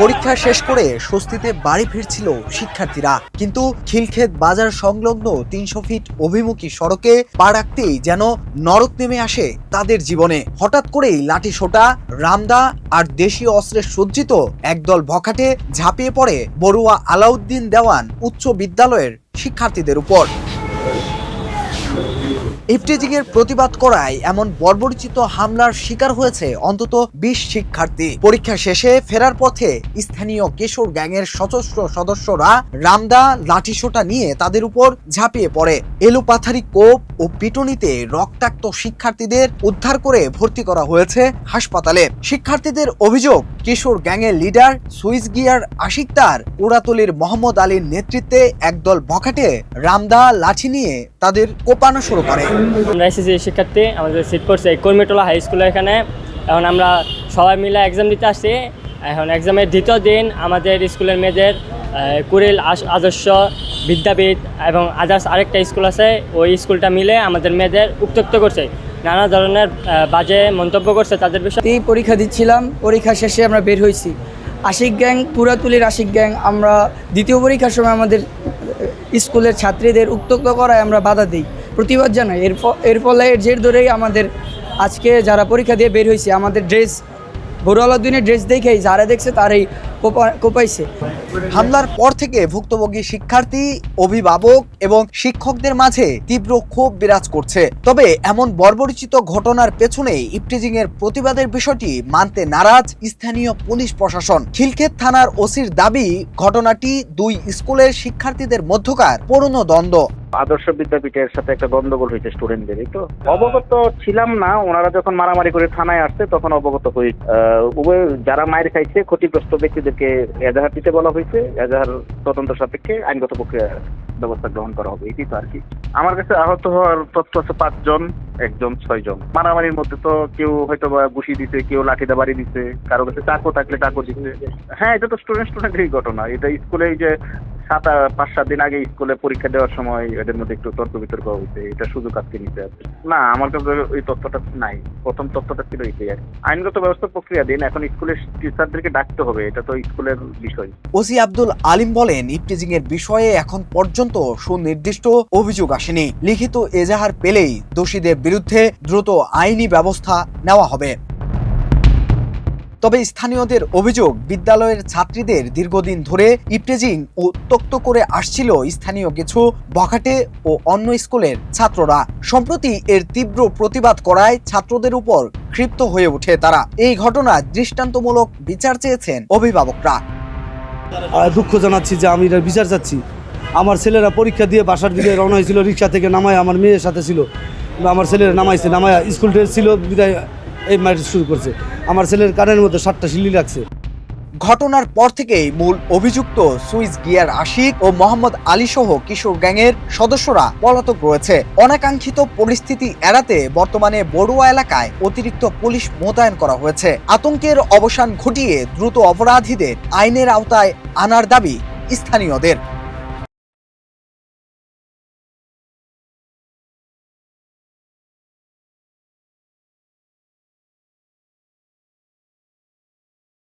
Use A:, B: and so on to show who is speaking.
A: পরীক্ষা শেষ করে স্বস্তিতে বাড়ি ফিরছিল শিক্ষার্থীরা, কিন্তু খিলক্ষেত বাজার সংলগ্ন ৩০০ ফিট অভিমুখী সড়কে পা রাখতেই যেন নরক নেমে আসে তাদের জীবনে। হঠাৎ করেই লাঠিসোঁটা, রামদা আর দেশীয় অস্ত্রে সজ্জিত একদল বখাটে ঝাঁপিয়ে পড়ে বড়ুয়া আলাউদ্দিন দেওয়ান উচ্চ বিদ্যালয়ের শিক্ষার্থীদের উপর। ইফটিজিং এর প্রতিবাদ করায় এমন বর্বরচিত হামলার শিকার হয়েছে অন্তত ২০ শিক্ষার্থী। পরীক্ষা শেষে ফেরার পথে স্থানীয় কিশোর গ্যাংয়ের সশস্ত্র সদস্যরা রামদা, লাঠিসোঁটা নিয়ে তাদের উপর ঝাঁপিয়ে পড়ে। এলোপাথারি কোপ ও পিটুনিতে রক্তাক্ত শিক্ষার্থীদের উদ্ধার করে ভর্তি করা হয়েছে হাসপাতালে। শিক্ষার্থীদের অভিযোগ, কিশোর গ্যাংয়ের লিডার সুইস গিয়ার আশিকদার কুড়াতলীর মোহাম্মদ আলীর নেতৃত্বে একদল বখাটে রামদা, লাঠি নিয়ে তাদের কোপানো শুরু করে।
B: আমরা এসএসসি শিক্ষার্থী, আমাদের সিট পড়ছে কর্মীটোলা হাই স্কুলে। এখানে এখন আমরা সবাই মিলে এক্সাম দিতে আসছি। এখন এক্সামের দ্বিতীয় দিন আমাদের স্কুলের মেয়েদের কুড়িল আদর্শ বিদ্যাপীঠ এবং আদার্স আরেকটা স্কুল আছে, ওই স্কুলটা মিলে আমাদের মেয়েদের উত্ত্যক্ত করছে, নানা ধরনের বাজে মন্তব্য করছে তাদের বিষয়ে।
C: পরীক্ষা দিচ্ছিলাম, পরীক্ষা শেষে আমরা বের হয়েছি। আশিক গ্যাং, কুড়াতুলির আশিক গ্যাং, আমরা দ্বিতীয় পরীক্ষার সময় আমাদের স্কুলের ছাত্রীদের উত্ত্যক্ত করায় আমরা বাধা দিই, প্রতিবাদ জানাই। এর ফলে এর জের ধরেই আমাদের আজকে যারা পরীক্ষা দিয়ে বের হয়েছে, আমাদের ড্রেস বড় আলাউদ্দিনের ড্রেস দেখেই যারা দেখছে তারাই কোপাইছে।
A: হামলার পর থেকে ভুক্তভোগী শিক্ষার্থী, অভিভাবক এবং শিক্ষকদের মাঝে তীব্র ক্ষোভ বিরাজ করছে। তবে এমন বর্বরচিত ঘটনার পেছনে ইফটিজিং এর প্রতিবাদের বিষয়টি মানতে নারাজ স্থানীয় পুলিশ প্রশাসন। খিলক্ষেত থানার ওসির দাবি, ঘটনাটি দুই স্কুলের শিক্ষার্থীদের মধ্যকার পুরনো দ্বন্দ্ব।
D: আদর্শ বিদ্যাপীঠের সাথে একটা গন্ডগোল হয়েছে স্টুডেন্টদেরই। তো অবগত ছিলাম না, ওনারা যখন মারামারি করে থানায় আসছে তখন অবগত হই। উভয় যারা মায়ের খাইছে ক্ষতিগ্রস্ত ব্যক্তিদেরকে এজাহার দিতে বলা হয়েছে। এজাহার তদন্ত সাপেক্ষে আইনগত প্রক্রিয়া ব্যবস্থা গ্রহণ করা হবে, এটি তো আর কি। আমার কাছে আহত হওয়ার তথ্য আছে ৫ জন, একজন ৬ জন। মারামারির মধ্যে তো কেউ হয়তো বা ঘুষি দিছে, কেউ লাঠিদা বাড়ি দিছে, কারো কাছে চাকু থাকলে চাকু দিচ্ছে। হ্যাঁ, এটা তো স্টুডেন্টেরই ঘটনা। এটা স্কুলে যে ৫-৭ দিন আগে স্কুলে পরীক্ষা দেওয়ার সময় এদের মধ্যে একটু তর্ক বিতর্ক হয়েছে, এটা সুযোগ আজকে নিতে আছে। না, আমার কাছে ওই তথ্যটা নাই। প্রথম তথ্যটা ছিল এটাই। আইনগত ব্যবস্থা প্রক্রিয়া দিন, এখন স্কুলের টিচারদেরকে ডাকতে হবে, এটা তো স্কুলের বিষয়।
A: ওসি আব্দুল আলিম বলেন, ইফটিজিং এর বিষয়ে এখন পর্যন্ত সুনির্দিষ্ট অভিযোগ আসেনি। লিখিত এজাহার পেলেই দোষীদের বিরুদ্ধে দ্রুত আইনি ব্যবস্থা নেওয়া হবে। তবে স্থানীয়দের অভিযোগ, বিদ্যালয়ের ছাত্রীদের দীর্ঘদিন ধরে ইফটিজিং ও উত্ত্যক্ত করে আসছিল স্থানীয় কিছু বখাটে ও অন্য স্কুলের ছাত্ররা। সম্প্রতি এর তীব্র প্রতিবাদ করায় ছাত্রদের উপর ক্ষিপ্ত হয়ে ওঠে তারা। এই ঘটনার দৃষ্টান্তমূলক বিচার চেয়েছেন অভিভাবকরা।
E: দুঃখ জানাচ্ছি যে আমি এটার বিচার চাচ্ছি। আমার ছেলেরা পরীক্ষা দিয়ে বাসার দিকে রওনা হয়েছিল, রিক্সা থেকে নামায় আমার মেয়ের সাথে ছিল, আমার ছেলেরা নামাইছে, নামায় স্কুল ড্রেস ছিল বিদায় এই মাইট শুরু করছে। আমার ছেলের কানের মধ্যে 7টা সিলি লাগছে।
A: ঘটনার পর থেকেই মূল অভিযুক্ত সুইস গিয়ার আশিক ও মোহাম্মদ আলী সহ কিশোর গ্যাংয়ের সদস্যরা পলাতক রয়েছে। অনাকাঙ্ক্ষিত পরিস্থিতি এড়াতে বর্তমানে বড়ুয়া এলাকায় অতিরিক্ত পুলিশ মোতায়েন করা হয়েছে। আতঙ্কের অবসান ঘটিয়ে দ্রুত অপরাধীদের আইনের আওতায় আনার দাবি স্থানীয়দের।